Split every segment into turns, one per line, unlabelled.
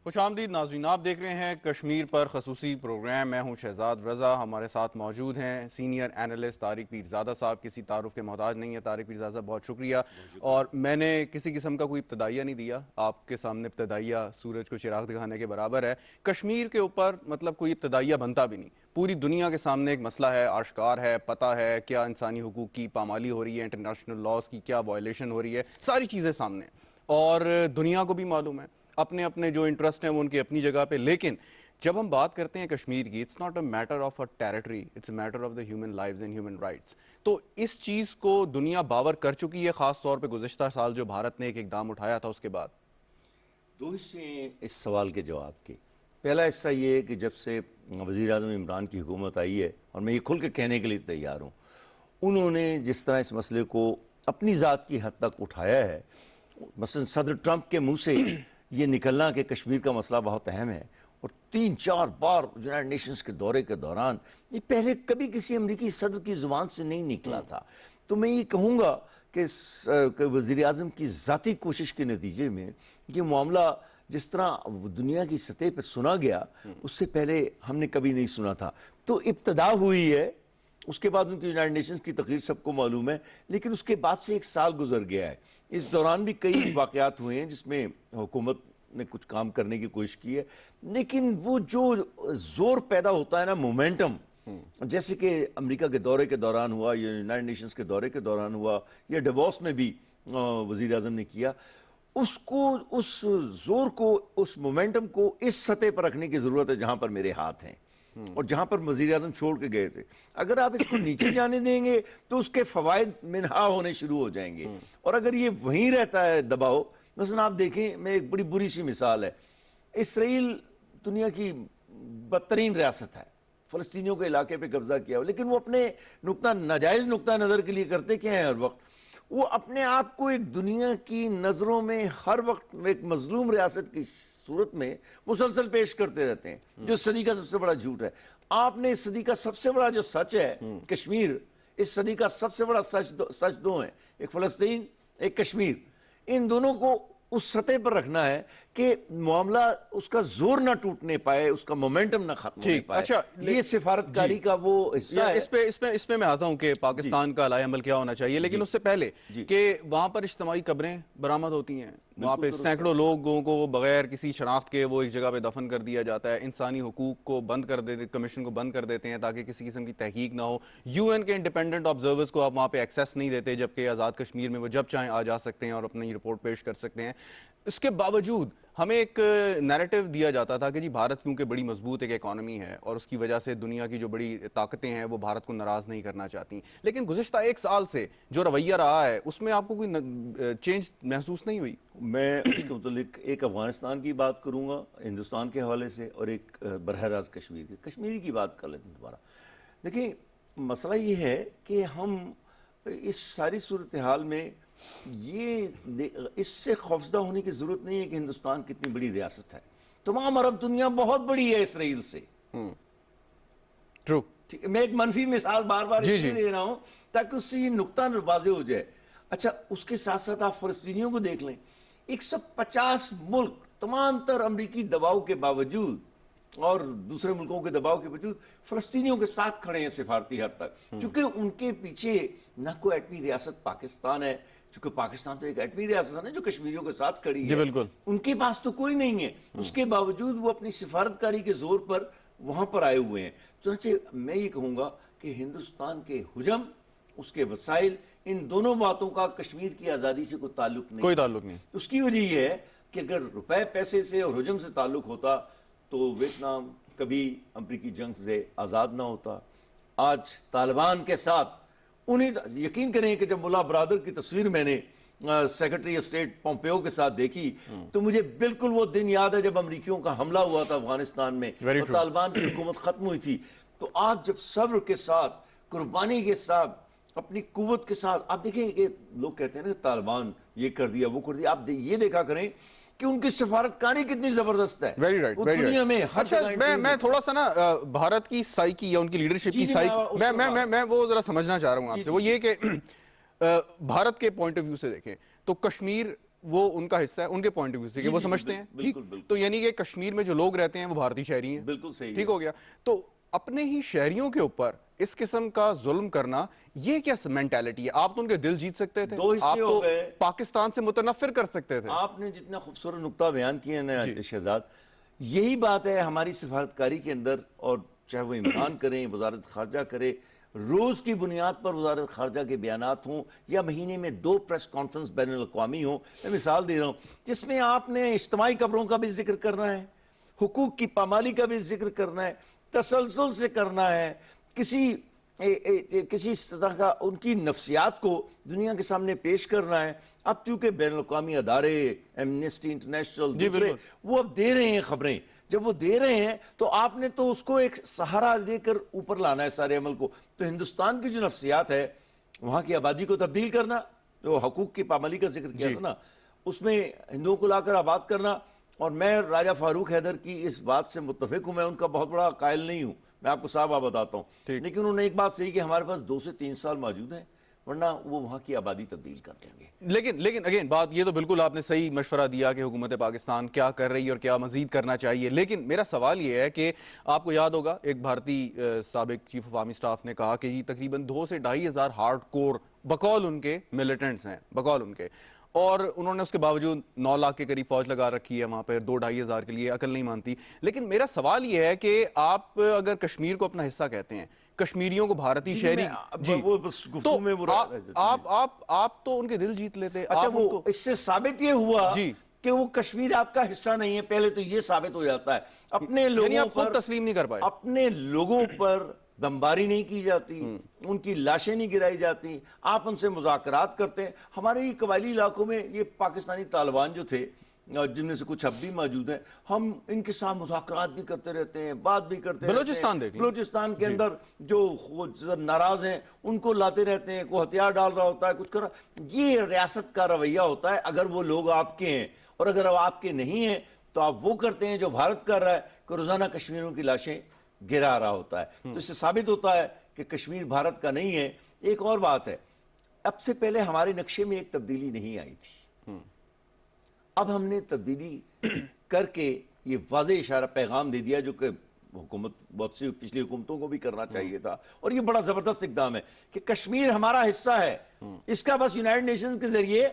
خوش آمدید ناظرین، آپ دیکھ رہے ہیں کشمیر پر خصوصی پروگرام۔ میں ہوں شہزاد رضا، ہمارے ساتھ موجود ہیں سینئر اینالسٹ طارق پیرزادہ صاحب۔ کسی تعارف کے محتاج نہیں ہے طارق پیرزادہ صاحب، بہت شکریہ۔ اور میں نے کسی قسم کا کوئی ابتدائیہ نہیں دیا، آپ کے سامنے ابتدائیہ سورج کو چراغ دکھانے کے برابر ہے۔ کشمیر کے اوپر مطلب کوئی ابتدائیہ بنتا بھی نہیں، پوری دنیا کے سامنے ایک مسئلہ ہے، آشکار ہے، پتہ ہے کیا انسانی حقوق کی پامالی ہو رہی ہے، انٹرنیشنل لاز کی کیا وائلیشن ہو رہی ہے، ساری چیزیں سامنے، اور دنیا کو بھی معلوم ہے، اپنے اپنے جو انٹرسٹ ہیں وہ ان کی اپنی جگہ پہ۔ لیکن جب ہم بات کرتے ہیں کشمیر کی، it's not a matter of a territory, it's a matter of the human lives and human rights. تو اس چیز کو دنیا باور کر چکی ہے، خاص طور پہ گزشتہ سال جو بھارت نے ایک اقدام اٹھایا تھا اس کے بعد۔
دو حصے ہیں اس سوال کے جواب کے۔ پہلا حصہ یہ ہے کہ جب سے وزیر اعظم عمران کی حکومت آئی ہے، اور میں یہ کھل کے کہنے کے لیے تیار ہوں، انہوں نے جس طرح اس مسئلے کو اپنی ذات کی حد تک اٹھایا ہے، مثلا صدر ٹرمپ کے منہ سے یہ نکلنا کہ کشمیر کا مسئلہ بہت اہم ہے، اور 3-4 بار یونائیٹڈ نیشنز کے دورے کے دوران، یہ پہلے کبھی کسی امریکی صدر کی زبان سے نہیں نکلا تھا۔ تو میں یہ کہوں گا کہ وزیر اعظم کی ذاتی کوشش کے نتیجے میں یہ معاملہ جس طرح دنیا کی سطح پہ سنا گیا، اس سے پہلے ہم نے کبھی نہیں سنا تھا۔ تو ابتدا ہوئی ہے، اس کے بعد ان کی یونائیٹڈ نیشنز کی تقریر سب کو معلوم ہے، لیکن اس کے بعد سے 1 سال گزر گیا ہے۔ اس دوران بھی کئی واقعات ہوئے ہیں جس میں حکومت نے کچھ کام کرنے کی کوشش کی ہے، لیکن وہ جو زور پیدا ہوتا ہے نا، مومنٹم، جیسے کہ امریکہ کے دورے کے دوران ہوا، یا یونائیٹڈ نیشنز کے دورے کے دوران ہوا، یا ڈیووس میں بھی وزیر اعظم نے کیا، اس کو، اس زور کو، اس مومنٹم کو اس سطح پر رکھنے کی ضرورت ہے جہاں پر میرے ہاتھ ہیں اور جہاں پر وزیر اعظم چھوڑ کے گئے تھے۔ اگر آپ اس کو نیچے جانے دیں گے تو اس کے فوائد منہا ہونے شروع ہو جائیں گے، اور اگر یہ وہیں رہتا ہے دباؤ، مثلا آپ دیکھیں، میں ایک بڑی بری سی مثال ہے، اسرائیل دنیا کی بدترین ریاست ہے، فلسطینیوں کے علاقے پہ قبضہ کیا ہو، لیکن وہ اپنے ناجائز نقطہ نظر کے لیے کرتے کیا ہیں ہر وقت؟ وہ اپنے آپ کو ایک دنیا کی نظروں میں ہر وقت ایک مظلوم ریاست کی صورت میں مسلسل پیش کرتے رہتے ہیں، جو صدی کا سب سے بڑا جھوٹ ہے۔ آپ نے اس صدی کا سب سے بڑا جو سچ ہے، کشمیر، اس صدی کا سب سے بڑا سچ دو ہیں، ایک فلسطین، ایک کشمیر، ان دونوں کو اس سطح پر رکھنا ہے کہ معاملہ اس کا زور نہ ٹوٹنے پائے، اس کا مومنٹم نہ ختم ہونے پائے۔
اچھا،
یہ سفارتکاری کا وہ حصہ ہے۔
اس پہ میں آتا ہوں کہ پاکستان کا علائی عمل کیا ہونا چاہیے، لیکن اس سے پہلے کہ وہاں پر اجتماعی قبریں برآمد ہوتی ہیں، وہاں پہ سینکڑوں لوگوں کو بغیر کسی شناخت کے وہ ایک جگہ پہ دفن کر دیا جاتا ہے، انسانی حقوق کو بند کر دیتے، کمیشن کو بند کر دیتے ہیں تاکہ کسی قسم کی تحقیق نہ ہو، یو این کے انڈیپینڈنٹ آبزرورز کو آپ وہاں پہ ایکسیس نہیں دیتے، جبکہ آزاد کشمیر میں وہ جب چاہیں آ جا سکتے ہیں اور اپنی رپورٹ پیش کر سکتے ہیں۔ اس کے باوجود ہمیں ایک نیریٹو دیا جاتا تھا کہ جی بھارت کیونکہ بڑی مضبوط ایک اکانومی ہے اور اس کی وجہ سے دنیا کی جو بڑی طاقتیں ہیں وہ بھارت کو ناراض نہیں کرنا چاہتی، لیکن گزشتہ 1 سال سے جو رویہ رہا ہے اس میں آپ کو کوئی چینج محسوس نہیں ہوئی؟
میں اس کے متعلق ایک افغانستان کی بات کروں گا ہندوستان کے حوالے سے، اور ایک براہ راست کشمیری کی بات کر لیتے ہیں دوبارہ۔ دیکھیں، مسئلہ یہ ہے کہ ہم اس ساری صورتحال میں اس سے خوفزدہ ہونے کی ضرورت نہیں ہے کہ ہندوستان کتنی بڑی ریاست ہے، تمام عرب دنیا بہت بڑی ہے اسرائیل سے۔
ٹرو،
میں ایک منفی مثال بار بار اس لیے دے رہا ہوں تاکہ اس سے یہ نقطہ واضح ہو جائے۔ اچھا، اس کے ساتھ ساتھ آپ فلسطینیوں کو دیکھ لیں، 150 ملک تمام تر امریکی دباؤ کے باوجود اور دوسرے ملکوں کے دباؤ کے باوجود فلسطینیوں کے ساتھ کھڑے ہیں سفارتی حد تک، کیونکہ ان کے پیچھے نہ کوئی ایٹمی ریاست پاکستان ہے، چونکہ پاکستان تو ایک ایٹمی ریاست ہے جو کشمیریوں کے ساتھ کھڑی ہے، ان کے پاس تو کوئی نہیں ہے، اس کے باوجود وہ اپنی سفارتکاری کے زور پر وہاں پر آئے ہوئے ہیں۔ چنانچہ میں یہ کہوں گا کہ ہندوستان کے حجم، اس کے وسائل، ان دونوں باتوں کا کشمیر کی آزادی سے کوئی تعلق نہیں۔ اس کی وجہ یہ ہے کہ اگر روپے پیسے سے اور حجم سے تعلق ہوتا تو ویتنام کبھی امریکی جنگ سے آزاد نہ ہوتا۔ آج طالبان کے ساتھ یقین کریں کہ جب ملا برادر کی تصویر میں نے سیکرٹری اسٹیٹ پومپیو کے ساتھ دیکھی تو مجھے بالکل وہ دن یاد ہے جب امریکیوں کا حملہ ہوا تھا افغانستان میں اور طالبان کی حکومت ختم ہوئی تھی۔ تو آپ جب صبر کے ساتھ، قربانی کے ساتھ، اپنی قوت کے ساتھ، آپ دیکھیں کہ لوگ کہتے ہیں نا طالبان یہ کر دیا وہ کر دیا، آپ یہ دیکھا کریں کہ ان کی سفارتکاری کتنی زبردست ہے، وہ دنیا میں ہر جگہ۔
میں تھوڑا سا نا بھارت کی سائیکی یا ان کی لیڈرشپ کی سائیکی میں وہ ذرا سمجھنا چاہ رہا ہوں آپ سے، وہ یہ کہ بھارت کے پوائنٹ آف ویو سے دیکھیں تو کشمیر وہ ان کا حصہ ہے ان کے پوائنٹ آف ویو سے کہ وہ سمجھتے ہیں ٹھیک. تو یعنی کہ کشمیر میں جو لوگ رہتے ہیں وہ بھارتی شہری ہیں,
بالکل صحیح,
ٹھیک ہو گیا. تو اپنے ہی شہریوں کے اوپر اس قسم کا ظلم کرنا یہ کیا مینٹیلٹی ہے؟ آپ تو ان کے دل جیت سکتے تھے, آپ تو پاکستان سے متنفر کر سکتے تھے.
آپ نے جتنا خوبصورت نقطہ بیان کیا نا شہزاد, یہی بات ہے ہماری سفارتکاری کے اندر, اور چاہے وہ عمران کریں, وزارت خارجہ کرے, روز کی بنیاد پر وزارت خارجہ کے بیانات ہوں یا مہینے میں 2 پریس کانفرنس بین الاقوامی ہوں. میں مثال دے رہا ہوں جس میں آپ نے اجتماعی قبروں کا بھی ذکر کرنا ہے, حقوق کی پامالی کا بھی ذکر کرنا ہے, تسلسل سے کرنا ہے, کسی اس طرح کا ان کی نفسیات کو دنیا کے سامنے پیش کرنا ہے. اب چونکہ بین الاقوامی ادارے, ایمنسٹی انٹرنیشنل, دوسرے وہ اب دے رہے ہیں خبریں, جب وہ دے رہے ہیں تو آپ نے تو اس کو ایک سہارا دے کر اوپر لانا ہے سارے عمل کو. تو ہندوستان کی جو نفسیات ہے, وہاں کی آبادی کو تبدیل کرنا, جو حقوق کی پامالی کا ذکر کیا تھا نا, اس میں ہندوؤں کو لا کر آباد کرنا. اور میں راجہ فاروق حیدر کی اس بات سے متفق ہوں, میں ان کا بہت بڑا قائل نہیں ہوں, میں آپ کو صاحب بتاتا ہوں, لیکن انہوں نے ایک بات صحیح کہ ہمارے پاس 2 سے 3 سال موجود ہیں, ورنہ وہ وہاں کی آبادی تبدیل کر دیں گے.
لیکن اگین بات یہ تو بالکل آپ نے صحیح مشورہ دیا کہ حکومت پاکستان کیا کر رہی ہے اور کیا مزید کرنا چاہیے. لیکن میرا سوال یہ ہے کہ آپ کو یاد ہوگا ایک بھارتی سابق چیف آف آرمی سٹاف نے کہا کہ تقریباً 2 سے 2.5 ہزار ہارڈ کور بقول ان کے ملیٹنٹس ہیں, بقول ان کے, اور انہوں نے اس کے باوجود 9 لاکھ کے قریب فوج لگا رکھی ہے وہاں پہ, 2-2.5 ہزار کے لیے عقل نہیں مانتی. لیکن میرا سوال یہ ہے کہ آپ اگر کشمیر کو اپنا حصہ کہتے ہیں, کشمیریوں کو بھارتی شہری, تو آپ تو ان کے دل جیت لیتے.
اچھا, وہ اس سے ثابت یہ ہوا کہ وہ کشمیر آپ کا حصہ نہیں ہے, پہلے تو یہ ثابت ہو جاتا ہے. اپنے لوگوں
پر خود تسلیم نہیں کر پائے,
اپنے لوگوں پر بمباری نہیں کی جاتی, ان کی لاشیں نہیں گرائی جاتی, آپ ان سے مذاکرات کرتے ہیں. ہمارے قبائلی علاقوں میں یہ پاکستانی طالبان جو تھے, جن میں سے کچھ اب بھی موجود ہیں, ہم ان کے ساتھ مذاکرات بھی کرتے رہتے ہیں, بات بھی کرتے رہتے ہیں. بلوچستان کے اندر جو ناراض ہیں ان کو لاتے رہتے ہیں, کوئی ہتھیار ڈال رہا ہوتا ہے, کچھ کر رہا. یہ ریاست کا رویہ ہوتا ہے اگر وہ لوگ آپ کے ہیں, اور اگر وہ آپ کے نہیں ہیں تو آپ وہ کرتے ہیں جو بھارت کر رہا ہے کہ روزانہ کشمیریوں کی لاشیں گرا رہا ہوتا ہے. تو اس سے ثابت ہوتا ہے کہ کشمیر بھارت کا نہیں ہے. ایک اور بات ہے, اب سے پہلے ہمارے نقشے میں ایک تبدیلی نہیں آئی تھی, اب ہم نے تبدیلی کر کے یہ واضح اشارہ پیغام دے دیا, جو کہ حکومت بہت سی پچھلی حکومتوں کو بھی کرنا چاہیے تھا, اور یہ بڑا زبردست اقدام ہے کہ کشمیر ہمارا حصہ ہے, اس کا بس یونائٹڈ نیشنز کے ذریعے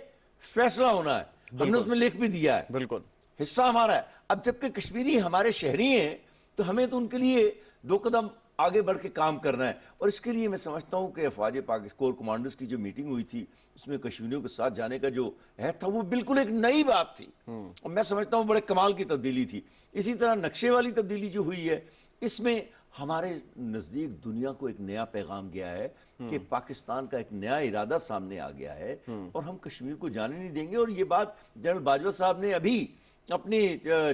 فیصلہ ہونا ہے. ہم نے اس میں لکھ بھی دیا ہے, بالکل حصہ ہمارا ہے. اب جبکہ کشمیری ہمارے شہری ہیں تو ہمیں تو ان کے لیے 2 قدم آگے بڑھ کے کام کرنا ہے. اور اس کے لیے میں سمجھتا ہوں کہ افواج پاکستان کور کمانڈرز کی جو میٹنگ ہوئی تھی, اس میں کشمیریوں کے ساتھ جانے کا جو عہد تھا, وہ بالکل ایک نئی بات تھی, اور میں سمجھتا ہوں بڑے کمال کی تبدیلی تھی. اسی طرح نقشے والی تبدیلی جو ہوئی ہے, اس میں ہمارے نزدیک دنیا کو ایک نیا پیغام گیا ہے کہ پاکستان کا ایک نیا ارادہ سامنے آ گیا ہے, اور ہم کشمیر کو جانے نہیں دیں گے. اور یہ بات جنرل باجوہ صاحب نے ابھی اپنی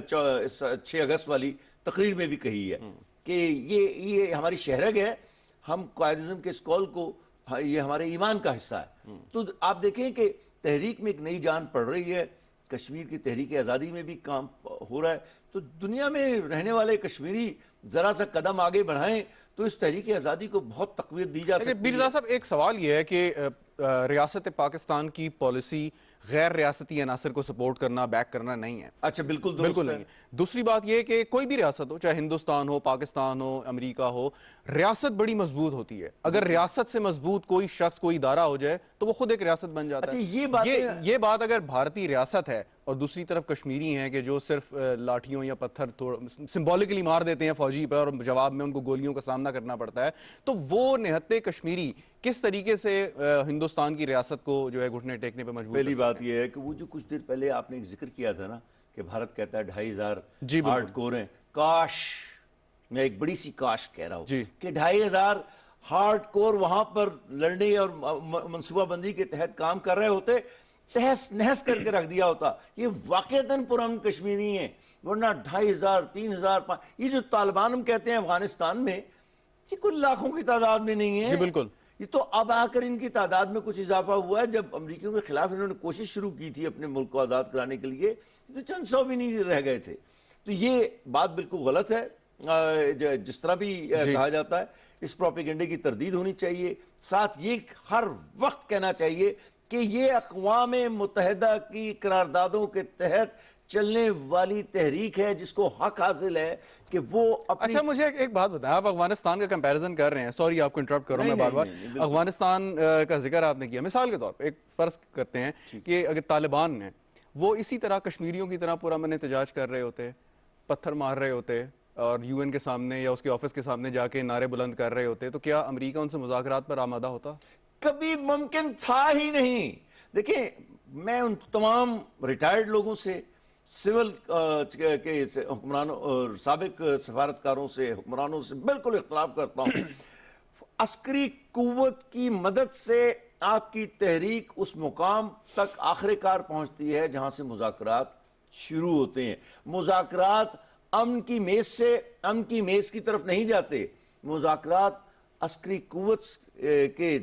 6 اگست والی تقریر میں بھی کہی ہے کہ یہ ہماری شہرگ ہے, ہم قائد اعظم کے اس قول کو, یہ ہمارے ایمان کا حصہ ہے. تو آپ دیکھیں کہ تحریک میں ایک نئی جان پڑ رہی ہے, کشمیر کی تحریک آزادی میں بھی کام ہو رہا ہے. تو دنیا میں رہنے والے کشمیری ذرا سا قدم آگے بڑھائیں تو اس تحریک آزادی کو بہت تقویت دی جا سکتی ہے.
مرزا صاحب, ایک سوال یہ ہے کہ ریاست پاکستان کی پالیسی غیر ریاستی عناصر کو سپورٹ کرنا, بیک کرنا نہیں ہے.
اچھا, بالکل
بالکل نہیں ہے. دوسری بات یہ کہ کوئی بھی ریاست ہو, چاہے ہندوستان ہو, پاکستان ہو, امریکہ ہو, ریاست بڑی مضبوط ہوتی ہے. اگر ریاست سے مضبوط کوئی شخص, کوئی ادارہ ہو جائے تو وہ خود ایک ریاست بن جاتا ہے. یہ بات اگر بھارتی ریاست ہے اور دوسری طرف کشمیری ہیں کہ جو صرف لاٹھیوں یا پتھر سمبولکلی مار دیتے ہیں فوجی پر, اور جواب میں ان کو گولیوں کا سامنا کرنا پڑتا ہے, تو وہ نہتے کشمیری کس طریقے سے ہندوستان کی ریاست کو جو ہے گھٹنے ٹیکنے پہ مجبور؟
پہلی بات یہ ہے کہ وہ جو کچھ دیر پہلے آپ نے ایک ذکر کیا تھا نا کہ بھارت کہتا ہے 2,500 ہارڈ کور ہیں. کاش, میں ایک بڑی سی کاش کہہ رہا ہوں کہ 2,500 ہارڈ کور وہاں پر لڑنے اور منصوبہ بندی کے تحت کام کر رہے ہوتے, تہس نہس کر کے رکھ دیا ہوتا. یہ واقعتاً پرامن کشمیری ہیں, ورنہ 2,500 3,000 یہ جو طالبان ہم کہتے ہیں افغانستان میں, یہ کوئی لاکھوں کی تعداد میں نہیں ہے.
بالکل,
یہ تو اب آ کر ان کی تعداد میں کچھ اضافہ ہوا ہے. جب امریکیوں کے خلاف انہوں نے کوشش شروع کی تھی اپنے ملک کو آزاد کرانے کے لیے, تو چند 100 بھی نہیں رہ گئے تھے. تو یہ بات بالکل غلط ہے. جس طرح بھی کہا جاتا ہے, اس پروپیگنڈے کی تردید ہونی چاہیے. ساتھ یہ ہر وقت کہنا چاہیے کہ یہ اقوام متحدہ کی قراردادوں کے تحت چلنے والی تحریک ہے جس کو حق حاصل ہے کہ وہ اپنی...
اچھا مجھے ایک بات بتائیں، آپ افغانستان کا کمپیریزن کر رہے ہیں، سوری آپ کو انٹرپٹ کر رہا ہوں میں بار بار، افغانستان کا ذکر آپ نے کیا، مثال کے طور پہ ایک فرض کرتے ہیں کہ اگر طالبان ہیں وہ اسی طرح کشمیریوں کی طرح پرامن احتجاج کر رہے ہوتے، پتھر مار رہے ہوتے اور یو این کے سامنے یا اس کے آفس کے سامنے جا کے نعرے بلند کر رہے ہوتے، تو کیا امریکہ ان سے مذاکرات پر آمادہ ہوتا؟
کبھی ممکن تھا ہی نہیں. دیکھیں میں ان تمام ریٹائرڈ لوگوں سے، سول کے حکمرانوں اور سابق سفارتکاروں سے، حکمرانوں سے بالکل اختلاف کرتا ہوں. عسکری قوت کی مدد سے آپ کی تحریک اس مقام تک آخر کار پہنچتی ہے جہاں سے مذاکرات شروع ہوتے ہیں. مذاکرات امن کی میز سے امن کی میز کی طرف نہیں جاتے. مذاکرات عسکری قوت کے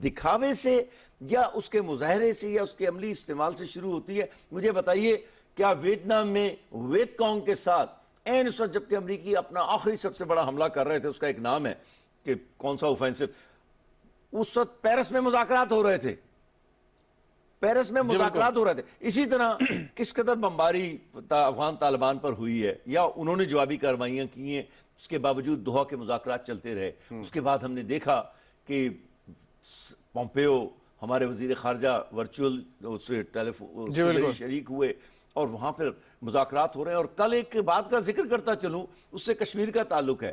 دکھاوے سے یا اس کے مظاہرے سے یا اس کے عملی استعمال سے شروع ہوتی ہے. مجھے بتائیے کیا ویتنام میں ویت کانگ کے ساتھ این اس وقت جبکہ امریکی اپنا آخری سب سے بڑا حملہ کر رہے تھے، اس کا ایک نام ہے کہ کون سا اوفینسو، اس وقت پیرس میں مذاکرات ہو رہے تھے، پیرس میں مذاکرات ہو رہے تھے. اسی طرح کس قدر بمباری افغان طالبان پر ہوئی ہے یا انہوں نے جوابی کارروائیاں کی ہیں، اس کے باوجود دوحہ کے مذاکرات چلتے رہے. اس کے بعد ہم نے دیکھا کہ پومپیو ہمارے وزیر خارجہ ورچوئل اس سے شریک ہوئے اور وہاں پر مذاکرات ہو رہے ہیں. اور کل ایک بات کا ذکر کرتا چلوں، اس سے کشمیر کا تعلق ہے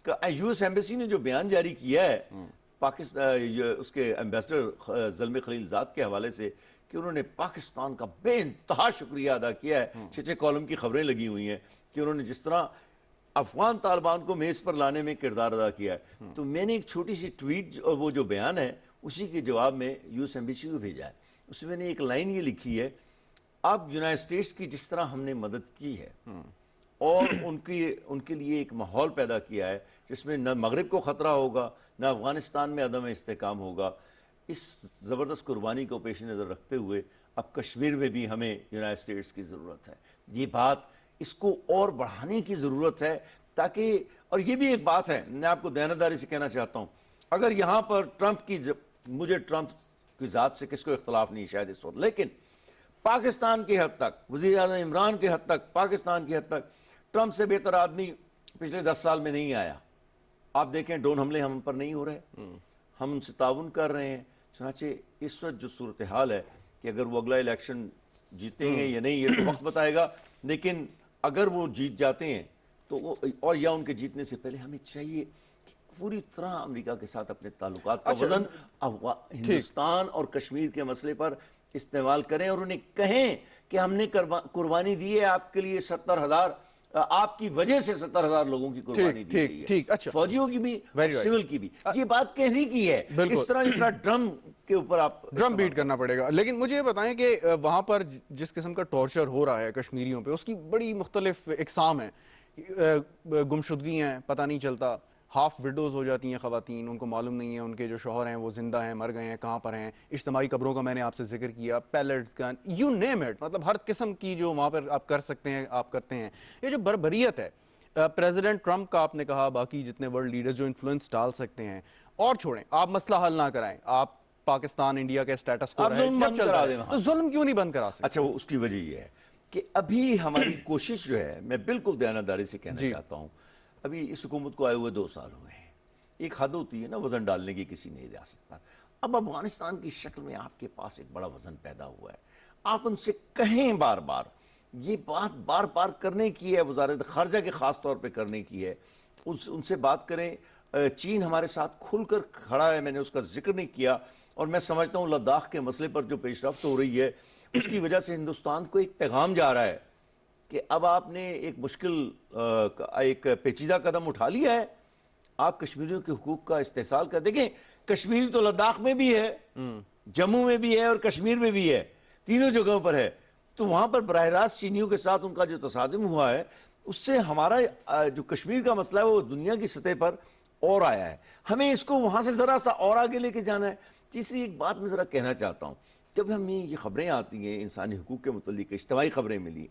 کہ یو ایس ایمبیسی نے جو بیان جاری کیا ہے پاکستان اس کے ایمبیسڈر زلمے خلیل زاد کے حوالے سے کہ انہوں نے پاکستان کا بے انتہا شکریہ ادا کیا ہے. 6 کالم کی خبریں لگی ہوئی ہیں کہ انہوں نے جس طرح افغان طالبان کو میز پر لانے میں کردار ادا کیا ہے. تو میں نے ایک چھوٹی سی ٹویٹ، وہ جو بیان ہے اسی کے جواب میں یو ایس ایمبیسی کو بھیجا ہے. اس میں نے ایک لائن یہ لکھی ہے، اب یونائٹڈ اسٹیٹس کی جس طرح ہم نے مدد کی ہے اور ان کے لیے ایک ماحول پیدا کیا ہے جس میں نہ مغرب کو خطرہ ہوگا نہ افغانستان میں عدم استحکام ہوگا، اس زبردست قربانی کو پیش نظر رکھتے ہوئے اب کشمیر میں بھی ہمیں یونائٹڈ اسٹیٹس کی ضرورت ہے. یہ بات اس کو اور بڑھانے کی ضرورت ہے تاکہ، اور یہ بھی ایک بات ہے میں آپ کو دیانتداری سے کہنا چاہتا ہوں، اگر یہاں پر مجھے ٹرمپ کی ذات سے کس کو اختلاف نہیں شاید اس وقت، لیکن پاکستان کی حد تک، وزیر اعظم عمران کی حد تک، پاکستان کی حد تک ٹرمپ سے بہتر آدمی پچھلے 10 سال میں نہیں آیا. آپ دیکھیں ڈرون حملے ہم پر نہیں ہو رہے، ہم ان سے تعاون کر رہے ہیں. چنانچہ اس وقت جو صورتحال ہے کہ اگر وہ اگلا الیکشن جیتیں گے یا نہیں یہ تو وقت بتائے گا، لیکن اگر وہ جیت جاتے ہیں تو اور یا ان کے جیتنے سے پہلے ہمیں چاہیے کہ پوری طرح امریکہ کے ساتھ اپنے تعلقات کا وزن ہندوستان اور کشمیر کے مسئلے پر استعمال کریں اور انہیں کہیں کہ ہم نے قربانی دی ہے آپ کے لیے 70,000، آپ کی وجہ سے 70,000 لوگوں کی قربانی دی گئی ہے، فوجیوں کی بھی سول کی بھی. یہ بات کہنے کی ہے، اس طرح ڈرم کے اوپر آپ
ڈرم بیٹ کرنا پڑے گا. لیکن مجھے یہ بتائیں کہ وہاں پر جس قسم کا ٹارچر ہو رہا ہے کشمیریوں پہ، اس کی بڑی مختلف اقسام ہیں. گمشدگی ہیں، پتہ نہیں چلتا، ہاف وڈوز ہو جاتی ہیں خواتین، ان کو معلوم نہیں ہے ان کے جو شوہر ہیں وہ زندہ ہیں، مر گئے ہیں، کہاں پر ہیں. اجتماعی قبروں کا میں نے آپ سے ذکر کیا، pellets gun, you name it, مطلب ہر قسم کی جو وہاں پر آپ کر سکتے ہیں آپ کرتے ہیں. یہ جو بربریت ہے پریزیڈنٹ ٹرمپ کا، آپ نے کہا باقی جتنے ورلڈ لیڈرز جو انفلوئنس ڈال سکتے ہیں، اور چھوڑیں آپ مسئلہ حل نہ کرائیں، آپ پاکستان انڈیا کے سٹیٹس کو رہے جب چلتا ہے تو ظلم کیوں نہیں بند کرا سکتے؟
اچھا، اس کی وجہ یہ ہے کہ ابھی ہماری کوشش جو ہے، میں بالکل دیانتداری سے کہنا چاہتا ہوں، ابھی اس حکومت کو آئے ہوئے 2 سال ہوئے ہیں. ایک حد ہوتی ہے نا وزن ڈالنے کی کسی نئی ریاست پر. اب افغانستان کی شکل میں آپ کے پاس ایک بڑا وزن پیدا ہوا ہے. آپ ان سے کہیں بار بار، یہ بات بار بار کرنے کی ہے، وزارت خارجہ کے خاص طور پہ کرنے کی ہے، ان سے بات کریں. چین ہمارے ساتھ کھل کر کھڑا ہے، میں نے اس کا ذکر نہیں کیا، اور میں سمجھتا ہوں لداخ کے مسئلے پر جو پیش رفت ہو رہی ہے اس کی وجہ سے ہندوستان کو ایک پیغام جا رہا ہے کہ اب آپ نے ایک مشکل ایک پیچیدہ قدم اٹھا لیا ہے، آپ کشمیریوں کے حقوق کا استحصال کر. دیکھیں کشمیری تو لداخ میں بھی ہے، جموں میں بھی ہے اور کشمیر میں بھی ہے، تینوں جگہوں پر ہے. تو وہاں پر براہ راست چینیوں کے ساتھ ان کا جو تصادم ہوا ہے اس سے ہمارا جو کشمیر کا مسئلہ ہے وہ دنیا کی سطح پر اور آیا ہے. ہمیں اس کو وہاں سے ذرا سا اور آگے لے کے جانا ہے. تیسری ایک بات میں ذرا کہنا چاہتا ہوں، جب ہمیں یہ خبریں آتی ہیں انسانی حقوق کے متعلق، اجتماعی خبریں ملی،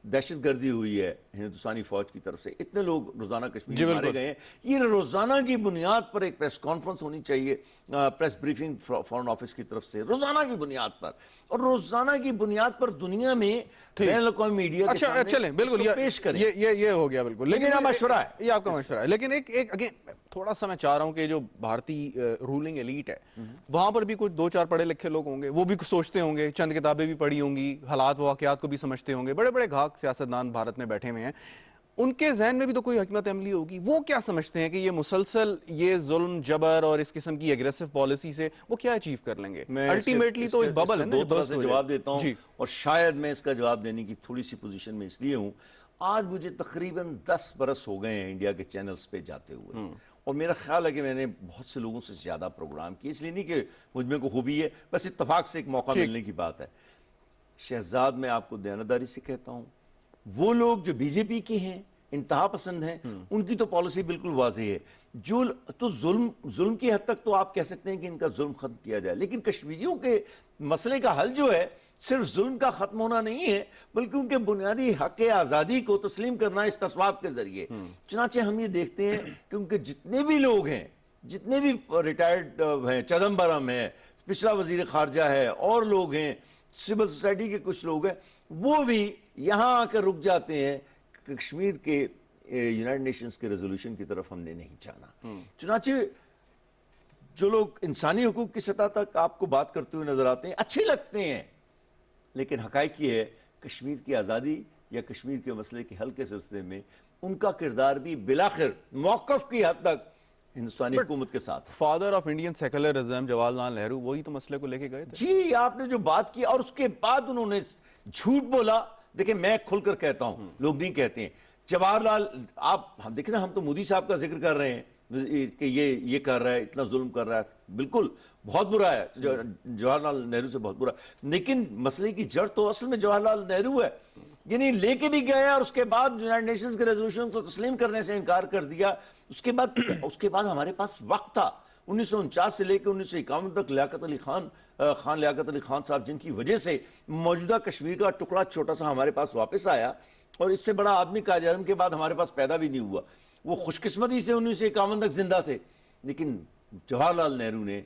دہشت گردی ہوئی ہے ہندوستانی فوج کی طرف سے، اتنے لوگ روزانہ کشمیر میں مارے گئے ہیں، یہ روزانہ کی بنیاد پر ایک پریس کانفرنس ہونی چاہیے، پریس بریفنگ فارن آفس کی طرف سے روزانہ کی بنیاد پر، اور روزانہ کی بنیاد پر دنیا میں بین الاقوامی میڈیا کے سامنے
چلیں بالکل
پیش کریں۔
یہ ہو گیا بالکل،
لیکن میرا مشورہ ہے،
یہ آپ کا مشورہ ہے، لیکن ایک اگین تھوڑا سا میں چاہ رہا ہوں کہ جو بھارتی رولنگ ایلیٹ ہے وہاں پر بھی کچھ 2-4 پڑھے لکھے لوگ ہوں گے، وہ بھی کچھ سوچتے ہوں گے، چند کتابیں بھی پڑھی ہوں گی، حالات واقعات کو بھی سمجھتے ہوں گے، بڑے بڑے گھاک سیاستدان بھارت میں بیٹھے ہوئے ہیں، ان کے ذہن میں بھی تو کوئی حکمت عملی ہوگی، وہ کیا سمجھتے ہیں کہ یہ مسلسل یہ ظلم جبر اور اس قسم کی ایگریسو پالیسی سے وہ کیا اچیو کر لیں گے؟ الٹیمیٹلی تو ایک ببل ہے نا،
دو طرح سے جواب دیتا ہوں، اور شاید میں اس کا جواب دینے کی تھوڑی سی پوزیشن میں اس لیے ہوں، آج مجھے تقریباً 10 برس ہو گئے ہیں انڈیا کے چینلز پہ جاتے ہوئے، اور میرا خیال ہے کہ میں نے بہت سے لوگوں سے زیادہ پروگرام کیے، اس لیے نہیں کہ مجھ میں کوئی خوبی ہے، بس اتفاق سے ایک موقع ملنے کی بات ہے۔ شہزاد میں آپ کو دیانتداری سے کہتا ہوں، وہ لوگ جو بی جے پی کے ہیں، انتہا پسند ہیں، ان کی تو پالیسی بالکل واضح ہے، جو تو ظلم کی حد تک تو آپ کہہ سکتے ہیں کہ ان کا ظلم ختم کیا جائے، لیکن کشمیریوں کے مسئلے کا حل جو ہے صرف ظلم کا ختم ہونا نہیں ہے، بلکہ ان کے بنیادی حق آزادی کو تسلیم کرنا اس تصواب کے ذریعے۔ چنانچہ ہم یہ دیکھتے ہیں کہ ان کے جتنے بھی لوگ ہیں، جتنے بھی ریٹائرڈ ہیں، چدمبرم ہے، پچھلا وزیر خارجہ ہے، اور لوگ ہیں، سول سوسائٹی کے کچھ لوگ ہیں، وہ بھی یہاں آ کر رک جاتے ہیں کہ کشمیر کے یونائٹڈ نیشنز کے ریزولوشن کی طرف ہم نے نہیں جانا۔ چنانچہ جو لوگ انسانی حقوق کی سطح تک آپ کو بات کرتے ہوئے نظر آتے ہیں، اچھے لگتے ہیں، لیکن حقائق یہ ہے کشمیر کی آزادی یا کشمیر کے مسئلے کے حل کے سلسلے میں ان کا کردار بھی بالآخر موقف کی حد تک ہندوستانی حکومت کے ساتھ۔
Father of Indian secularism Jawahar Lal Nehru وہی تو مسئلے کو لے کے گئے تھے۔
جی، آپ نے جو بات کی اور اس کے بعد انہوں نے جھوٹ بولا، دیکھیں میں کھل کر کہتا ہوں، لوگ نہیں کہتے ہیں، جواہر لال، ہم دیکھیں نا، ہم تو مودی صاحب کا ذکر کر رہے ہیں کہ یہ کر رہا ہے، اتنا ظلم کر رہا ہے، بالکل بہت برا ہے، جواہر لال نہرو سے بہت برا، لیکن مسئلے کی جڑ تو اصل میں جواہر لال نہرو ہے، یعنی لے کے بھی گیا اور اس کے بعد یونائٹڈ نیشنز کے ریزولوشن کو تسلیم کرنے سے انکار کر دیا۔ اس کے بعد ہمارے پاس وقت تھا، 1949 سے لے کے 1951 تک لیاقت علی خان صاحب، جن کی وجہ سے موجودہ کشمیر کا ٹکڑا چھوٹا سا ہمارے پاس واپس آیا، اور اس سے بڑا آدمی قائد اعظم کے بعد ہمارے پاس پیدا بھی نہیں ہوا، وہ خوش قسمتی سے 1951 تک زندہ تھے، لیکن جواہر لال نہرو نے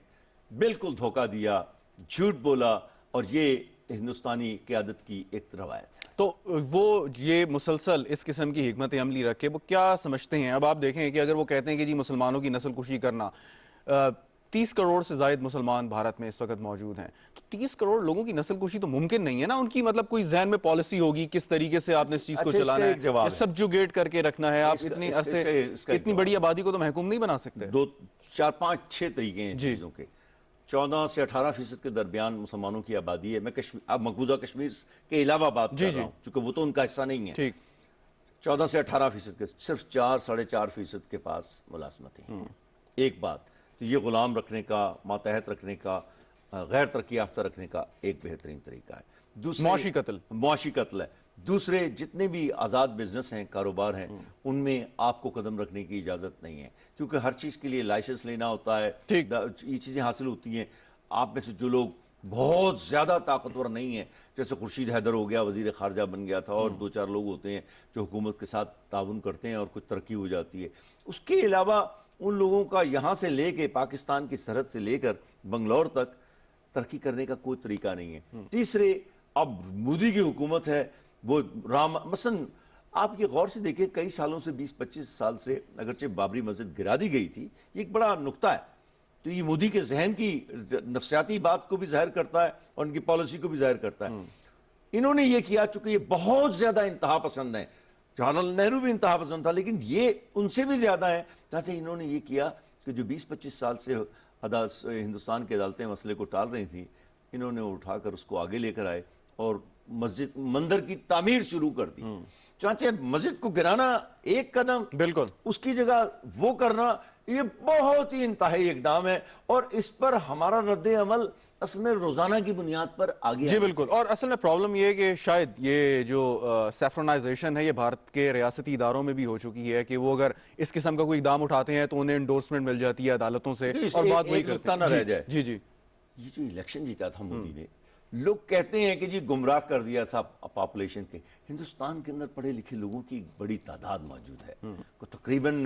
بالکل دھوکہ دیا، جھوٹ بولا، اور یہ ہندوستانی قیادت کی ایک روایت ہے۔
تو وہ یہ مسلسل اس قسم کی حکمت عملی رکھے وہ کیا سمجھتے ہیں؟ اب آپ دیکھیں کہ اگر وہ کہتے ہیں کہ جی مسلمانوں کی نسل کشی کرنا، 30 کروڑ سے زائد مسلمان بھارت میں اس وقت موجود ہیں، تو 30 کروڑ لوگوں کی نسل کشی تو ممکن نہیں ہے نا، ان کی مطلب کوئی ذہن میں پالیسی ہوگی کس طریقے سے آپ نے اس چیز کو چلانا ہے، یا سبجوگیٹ کر کے رکھنا ہے، آپ اتنی عرصے اتنی بڑی آبادی کو تو محکوم نہیں بنا سکتے۔
2، 4، 5، 6 طریقے ہیں چیزوں کے۔ 14 سے 18% کے درمیان مسلمانوں کی آبادی ہے، میں اب مقبوضہ کشمیر کے علاوہ بات کر رہا ہوں، چونکہ وہ تو ان کا حصہ نہیں ہے۔ 14 سے 18% کے صرف 4-4.5% کے پاس ملازمتیں ہیں۔ ایک بات تو یہ غلام رکھنے کا، ماتحت رکھنے کا، غیر ترقی یافتہ رکھنے کا ایک بہترین طریقہ ہے۔ دوسرے معاشی قتل ہے۔ دوسرے جتنے بھی آزاد بزنس ہیں، کاروبار ہیں، ان میں آپ کو قدم رکھنے کی اجازت نہیں ہے، کیونکہ ہر چیز کے لیے لائسنس لینا ہوتا ہے، یہ چیزیں حاصل ہوتی ہیں۔ آپ میں سے جو لوگ بہت زیادہ طاقتور نہیں ہیں، جیسے خورشید حیدر ہو گیا، وزیر خارجہ بن گیا تھا، اور 2-4 لوگ ہوتے ہیں جو حکومت کے ساتھ تعاون کرتے ہیں اور کچھ ترقی ہو جاتی ہے، اس کے علاوہ ان لوگوں کا یہاں سے لے کے پاکستان کی سرحد سے لے کر بنگلور تک ترقی کرنے کا کوئی طریقہ نہیں ہے۔ تیسرے، اب مودی کی حکومت ہے، وہ مثلا آپ یہ غور سے دیکھیں، کئی سالوں سے 20-25 سال سے اگرچہ بابری مسجد گرا دی گئی تھی، یہ ایک بڑا نقطہ ہے، تو یہ مودی کے ذہن کی نفسیاتی بات کو بھی ظاہر کرتا ہے اور ان کی پالیسی کو بھی ظاہر کرتا ہے۔ انہوں نے یہ کیا، چونکہ یہ بہت زیادہ انتہا پسند ہیں، جواہر لال نہرو بھی انتہا پسند تھا، لیکن یہ ان سے بھی زیادہ ہیں، جیسے انہوں نے یہ کیا کہ جو 20-25 سال سے ہندوستان کی عدالتیں مسئلے کو ٹال رہی تھیں، انہوں نے اٹھا کر اس کو آگے لے کر آئے اور مسجد مندر کی تعمیر شروع کر دی۔ چانچہ مسجد کو گرانا ایک قدم، بالکل اس کی جگہ وہ کرنا، یہ بہت ہی انتہائی اقدام ہے، اور اس پر ہمارا رد عمل اصل میں روزانہ کی بنیاد پر آگے
جی بالکل۔ اور اصل میں پرابلم یہ ہے کہ شاید یہ جو سیفرنائزیشن ہے یہ بھارت کے ریاستی اداروں میں بھی ہو چکی ہے کہ وہ اگر اس قسم کا کوئی اقدام اٹھاتے ہیں تو انہیں انڈورسمنٹ مل جاتی ہے عدالتوں سے، اور بات وہی کرتے ہیں۔
نہ رہ جائے،
جی جی،
یہ جو الیکشن جیتا تھا مودی نے، لوگ کہتے ہیں کہ جی گمراہ کر دیا تھا پاپولیشن کے. ہندوستان کے اندر پڑھے لکھے لوگوں کی بڑی تعداد موجود ہے, تقریباً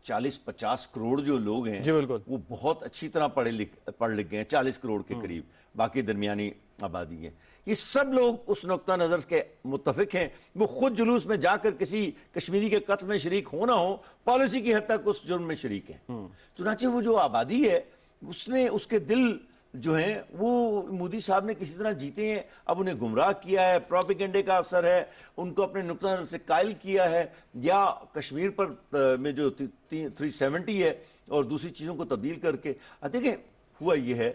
40-50 کروڑ جو لوگ ہیں
جی بالکل,
وہ بہت اچھی طرح پڑھ لکھ گئے ہیں, 40 کروڑ کے قریب, باقی درمیانی آبادی ہے. یہ سب لوگ اس نقطہ نظر کے متفق ہیں. وہ خود جلوس میں جا کر کسی کشمیری کے قتل میں شریک ہونا ہو, پالیسی کی حد تک اس جرم میں شریک ہیں. چنانچہ وہ جو آبادی ہے اس کے دل جو ہیں وہ مودی صاحب نے کسی طرح جیتے ہیں. اب انہیں گمراہ کیا ہے, پروپیگنڈے کا اثر ہے, ان کو اپنے نقطہ نظر سے قائل کیا ہے, یا کشمیر پر میں جو 370 ہے اور دوسری چیزوں کو تبدیل کر کے. دیکھیں ہوا یہ ہے,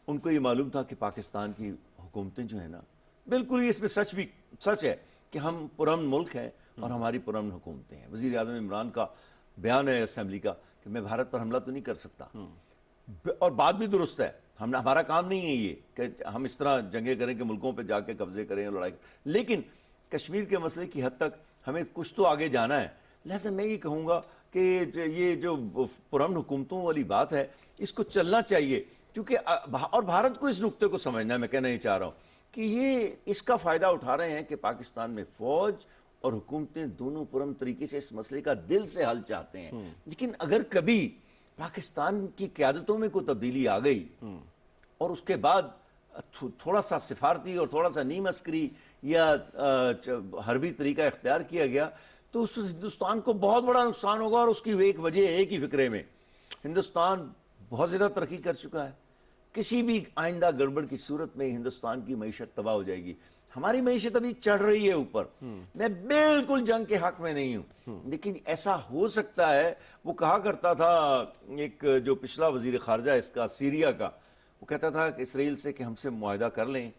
ان کو یہ معلوم تھا کہ پاکستان کی حکومتیں جو ہیں نا, بالکل یہ اس میں سچ ہے کہ ہم پرامن ملک ہیں اور ہماری پرامن حکومتیں ہیں. وزیر اعظم عمران کا بیان ہے اسمبلی کا کہ میں بھارت پر حملہ تو نہیں کر سکتا, اور بات بھی درست ہے. ہمارا کام نہیں ہے یہ کہ ہم اس طرح جنگیں کریں کہ ملکوں پہ جا کے قبضے کریں اور لڑائی کریں, لیکن کشمیر کے مسئلے کی حد تک ہمیں کچھ تو آگے جانا ہے. لہذا میں یہ کہوں گا کہ یہ جو پرامن حکومتوں والی بات ہے اس کو چلنا چاہیے, کیونکہ اور بھارت کو اس نقطے کو سمجھنا ہے. میں کہنا یہ چاہ رہا ہوں کہ یہ اس کا فائدہ اٹھا رہے ہیں کہ پاکستان میں فوج اور حکومتیں دونوں پرامن طریقے سے اس مسئلے کا دل سے حل چاہتے ہیں. لیکن اگر کبھی پاکستان کی قیادتوں میں کوئی تبدیلی آ گئی اور اس کے بعد تھوڑا سا سفارتی اور تھوڑا سا نیم عسکری یا حربی طریقہ اختیار کیا گیا تو اس ہندوستان کو بہت بڑا نقصان ہوگا. اور اس کی ایک وجہ ہے کہ فکرے میں ہندوستان بہت زیادہ ترقی کر چکا ہے. کسی بھی آئندہ گڑبڑ کی صورت میں ہندوستان کی معیشت تباہ ہو جائے گی. ہماری معیشت ابھی چڑھ رہی ہے اوپر. میں بالکل جنگ کے حق میں نہیں ہوں, لیکن ایسا ہو سکتا ہے. وہ کہا کرتا تھا ایک جو پچھلا وزیر خارجہ اس کا سیریا کا, وہ کہتا تھا کہ اسرائیل سے کہ ہم سے معاہدہ کر لیں.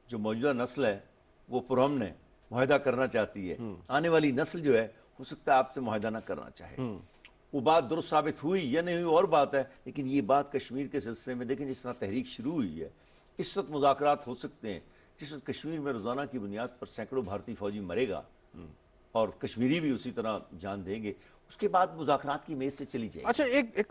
جو موجودہ نسل ہے وہ پرامن ہے, معاہدہ کرنا چاہتی ہے. آنے والی نسل جو ہے ہو سکتا ہے آپ سے معاہدہ نہ کرنا چاہے. وہ بات درست ثابت ہوئی یا نہیں ہوئی اور بات ہے, لیکن یہ بات کشمیر کے سلسلے میں دیکھیں جس طرح تحریک شروع ہوئی ہے, اس وقت مذاکرات ہو سکتے ہیں. جس وقت کشمیر میں روزانہ کی بنیاد پر سینکڑوں بھارتی فوجی مرے گا اور کشمیری بھی اسی طرح جان دیں گے, اس کے بعد مذاکرات کی میز سے چلی جائے گی.
اچھا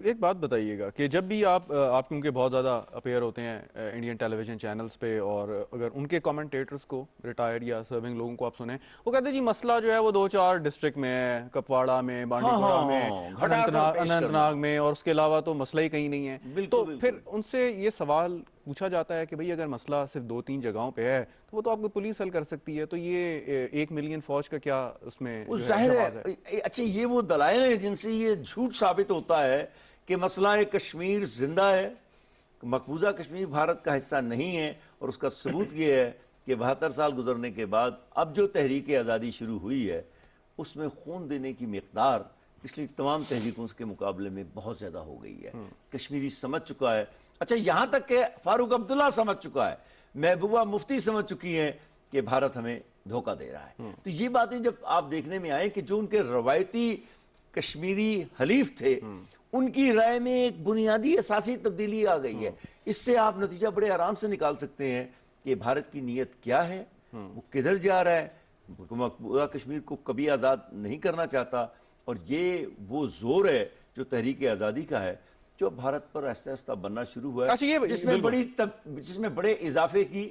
ایک بات بتائیے گا کہ جب بھی آپ کیونکہ بہت زیادہ اپیئر ہوتے ہیں انڈین ٹیلی ویژن چینلز پہ, اور اگر ان کے کامنٹیٹرز کو ریٹائرڈ یا سرونگ لوگوں کو آپ سنیں, وہ کہتے ہیں جی مسئلہ جو ہے وہ 2-4 ڈسٹرکٹ میں ہے, کپواڑہ میں, بانڈی پورہ میں, اننت ناگ میں, اور اس کے علاوہ تو مسئلہ ہی کہیں نہیں ہے. تو پھر ان سے یہ سوال پوچھا جاتا ہے کہ بھئی اگر مسئلہ صرف 2-3 جگہوں پہ ہے تو وہ تو آپ کو پولیس حل کر سکتی ہے, تو یہ 1 ملین فوج کا کیا اس میں
ظاہر ہے. اچھا یہ وہ دلائل ہیں جن سے یہ جھوٹ ثابت ہوتا ہے کہ مسئلہ کشمیر زندہ ہے, مقبوضہ کشمیر بھارت کا حصہ نہیں ہے. اور اس کا ثبوت یہ ہے کہ 72 سال گزرنے کے بعد اب جو تحریک آزادی شروع ہوئی ہے اس میں خون دینے کی مقدار پچھلی تمام تحریکوں کے مقابلے میں بہت زیادہ ہو گئی ہے. کشمیری سمجھ چکا ہے. اچھا یہاں تک کہ فاروق عبداللہ سمجھ چکا ہے, محبوبہ مفتی سمجھ چکی ہیں کہ بھارت ہمیں دھوکہ دے رہا ہے. تو یہ باتیں جب آپ دیکھنے میں آئیں کہ جو ان کے روایتی کشمیری حلیف تھے ان کی رائے میں ایک بنیادی اساسی تبدیلی آ گئی ہے. اس سے آپ نتیجہ بڑے آرام سے نکال سکتے ہیں کہ بھارت کی نیت کیا ہے, وہ کدھر جا رہا ہے. مقبوضہ کشمیر کو کبھی آزاد نہیں کرنا چاہتا, اور یہ وہ زور ہے جو تحریک آزادی کا ہے جو بھارت پر آہستہ آہستہ بننا شروع ہوا ہے, جس میں بڑے اضافے کی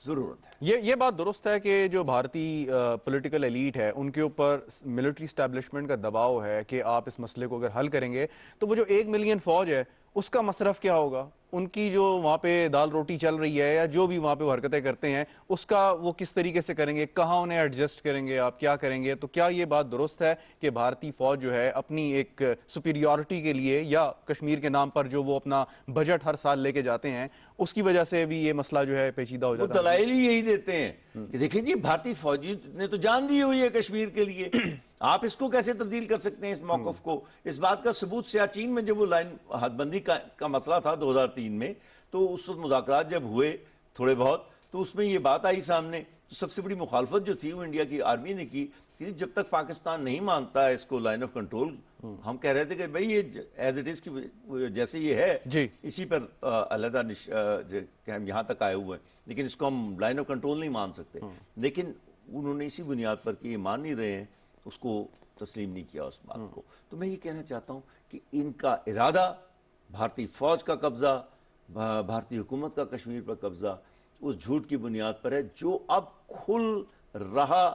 ضرورت ہے.
یہ بات درست ہے کہ جو بھارتی پولیٹیکل ایلیٹ ہے ان کے اوپر ملٹری اسٹیبلشمنٹ کا دباؤ ہے کہ آپ اس مسئلے کو اگر حل کریں گے تو وہ جو 1 ملین فوج ہے اس کا مصرف کیا ہوگا, ان کی جو وہاں پہ دال روٹی چل رہی ہے یا جو بھی وہاں پہ حرکتیں کرتے ہیں اس کا وہ کس طریقے سے کریں گے, کہاں انہیں ایڈجسٹ کریں گے, آپ کیا کریں گے. تو کیا یہ بات درست ہے کہ بھارتی فوج جو ہے اپنی ایک سپیریورٹی کے لیے یا کشمیر کے نام پر جو وہ اپنا بجٹ ہر سال لے کے جاتے ہیں اس کی وجہ سے بھی یہ مسئلہ جو ہے پیچیدہ ہو جاتا ہے؟
وہ دلائل ہی یہی دیتے ہیں کہ دیکھیں جی بھارتی فوجی نے تو جان دی ہوئی ہے کشمیر کے لیے, آپ اس کو کیسے تبدیل کر سکتے ہیں اس موقف کو. اس بات کا ثبوت سیاچین میں جب وہ لائن حد بندی کا مسئلہ تھا 2003 میں, تو اس وقت مذاکرات جب ہوئے تھوڑے بہت تو اس میں یہ بات آئی سامنے. تو سب سے بڑی مخالفت جو تھی وہ انڈیا کی آرمی نے کی کہ جب تک پاکستان نہیں مانتا ہے اس کو لائن آف کنٹرول, ہم کہہ رہے تھے کہ بھئی یہ ایز اٹ از کی جیسے یہ ہے اسی پر علیحدہ ہم یہاں تک آئے ہوئے ہیں, لیکن اس کو ہم لائن آف کنٹرول نہیں مان سکتے. لیکن انہوں نے اسی بنیاد پر کہ یہ مان نہیں رہے ہیں اس کو تسلیم نہیں کیا اس بات کو. تو میں یہ کہنا چاہتا ہوں کہ ان کا ارادہ بھارتی فوج کا قبضہ, بھارتی حکومت کا کشمیر پر قبضہ, اس جھوٹ کی بنیاد پر ہے جو اب کھل رہا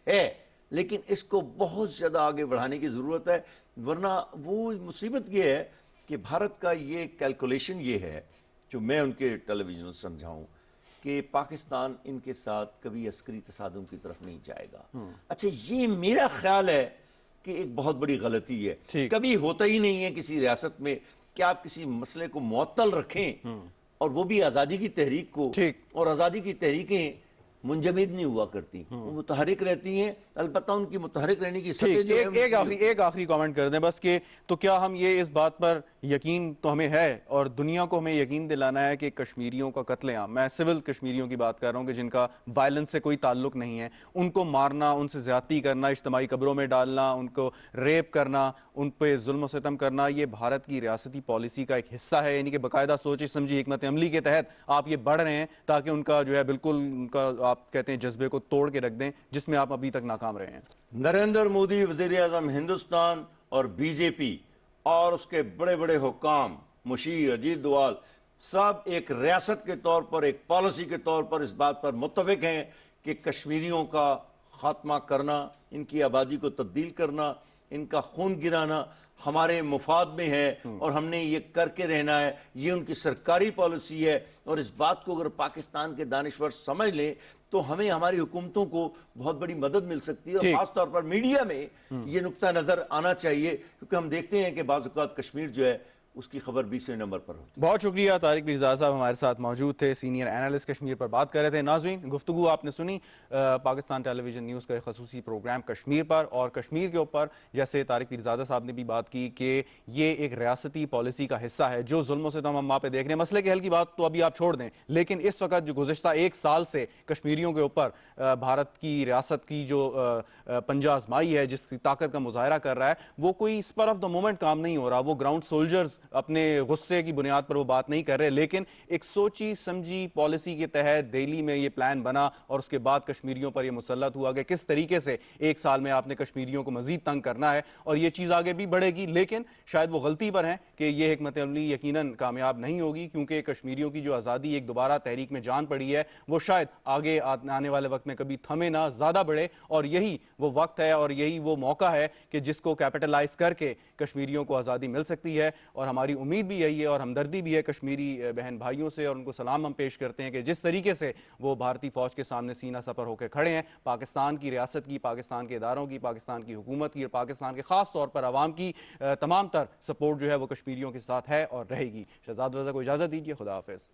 ہے، لیکن اس کو بہت زیادہ آگے بڑھانے کی ضرورت ہے، ورنہ وہ مصیبت یہ ہے کہ بھارت کا یہ کیلکولیشن یہ ہے جو میں ان کے ٹیلی ویژن سمجھاؤں کہ پاکستان ان کے ساتھ کبھی عسکری تصادم کی طرف نہیں جائے گا۔ اچھا، یہ میرا خیال ہے کہ ایک بہت بڑی غلطی ہے، کبھی ہوتا ہی نہیں ہے کسی ریاست میں کہ آپ کسی مسئلے کو معطل رکھیں، اور وہ بھی آزادی کی تحریک کو، اور آزادی کی تحریکیں منجمد نہیں ہوا کرتی، وہ متحرک رہتی ہیں، البتہ ان کی متحرک رہنے کی سطح جو ہے
ایک آخری کامنٹ کر دیں بس، کہ تو کیا ہم یہ اس بات پر یقین تو ہمیں ہے اور دنیا کو ہمیں یقین دلانا ہے کہ کشمیریوں کا قتل عام، میں سول کشمیریوں کی بات کر رہا ہوں کہ جن کا وائلنس سے کوئی تعلق نہیں ہے، ان کو مارنا، ان سے زیادتی کرنا، اجتماعی قبروں میں ڈالنا، ان کو ریپ کرنا، ان پہ ظلم و ستم کرنا، یہ بھارت کی ریاستی پالیسی کا ایک حصہ ہے، یعنی کہ باقاعدہ سوچی سمجھی حکمت عملی کے تحت آپ یہ بڑھ رہے ہیں تاکہ ان کا جو ہے بالکل ان کا آپ کہتے ہیں جذبے کو توڑ کے رکھ دیں، جس میں آپ ابھی تک ناکام رہے ہیں۔
نریندر مودی وزیر اعظم ہندوستان اور بی جے پی اور اس کے بڑے بڑے حکام، مشیر، اجیت دوال، سب ایک ریاست کے طور پر، ایک پالیسی کے طور پر اس بات پر متفق ہیں کہ کشمیریوں کا خاتمہ کرنا، ان کی آبادی کو تبدیل کرنا، ان کا خون گرانا ہمارے مفاد میں ہے، اور ہم نے یہ کر کے رہنا ہے، یہ ان کی سرکاری پالیسی ہے، اور اس بات کو اگر پاکستان کے دانشور سمجھ لیں تو ہمیں ہماری حکومتوں کو بہت بڑی مدد مل سکتی ہے، اور خاص طور پر میڈیا میں یہ نقطہ نظر آنا چاہیے، کیونکہ ہم دیکھتے ہیں کہ بعض اوقات کشمیر جو ہے اس کی خبر 20ویں نمبر پر ہوتی ہے۔
بہت شکریہ، طارق پیرزادہ صاحب ہمارے ساتھ موجود تھے، سینئر اینالسٹ کشمیر پر بات کر رہے تھے۔ ناظرین، گفتگو آپ نے سنی پاکستان ٹیلی ویژن نیوز کا ایک خصوصی پروگرام کشمیر پر، اور کشمیر کے اوپر جیسے طارق پیرزادہ صاحب نے بھی بات کی کہ یہ ایک ریاستی پالیسی کا حصہ ہے، جو ظلم و ستم ہم وہاں پہ دیکھ رہے ہیں، مسئلے کے حل کی بات تو ابھی آپ چھوڑ دیں، لیکن اس وقت جو گزشتہ ایک سال سے کشمیریوں کے اوپر بھارت کی ریاست کی جو پنجہ آزمائی ہے، جس کی طاقت کا مظاہرہ کر رہا ہے، وہ کوئی اسپر آف دا مومنٹ کام نہیں ہو رہا، وہ گراؤنڈ سولجرز اپنے غصے کی بنیاد پر وہ بات نہیں کر رہے، لیکن ایک سوچی سمجھی پالیسی کے تحت دہلی میں یہ پلان بنا، اور اس کے بعد کشمیریوں پر یہ مسلط ہوا کہ کس طریقے سے ایک سال میں آپ نے کشمیریوں کو مزید تنگ کرنا ہے، اور یہ چیز آگے بھی بڑھے گی، لیکن شاید وہ غلطی پر ہیں کہ یہ حکمت عملی یقیناً کامیاب نہیں ہوگی، کیونکہ کشمیریوں کی جو آزادی ایک دوبارہ تحریک میں جان پڑی ہے، وہ شاید آگے آنے والے وقت میں کبھی تھمے نہ، زیادہ بڑھے، اور یہی وہ وقت ہے اور یہی وہ موقع ہے کہ جس کو کیپٹلائز کر کے کشمیریوں کو آزادی مل سکتی ہے، اور ہماری امید بھی یہی ہے اور ہمدردی بھی ہے کشمیری بہن بھائیوں سے، اور ان کو سلام ہم پیش کرتے ہیں کہ جس طریقے سے وہ بھارتی فوج کے سامنے سینہ سپر ہو کے کھڑے ہیں، پاکستان کی ریاست کی، پاکستان کے اداروں کی، پاکستان کی حکومت کی، اور پاکستان کے خاص طور پر عوام کی تمام تر سپورٹ جو ہے وہ کشمیریوں کے ساتھ ہے اور رہے گی۔ شہزاد رضا کو اجازت دیجیے، خدا حافظ۔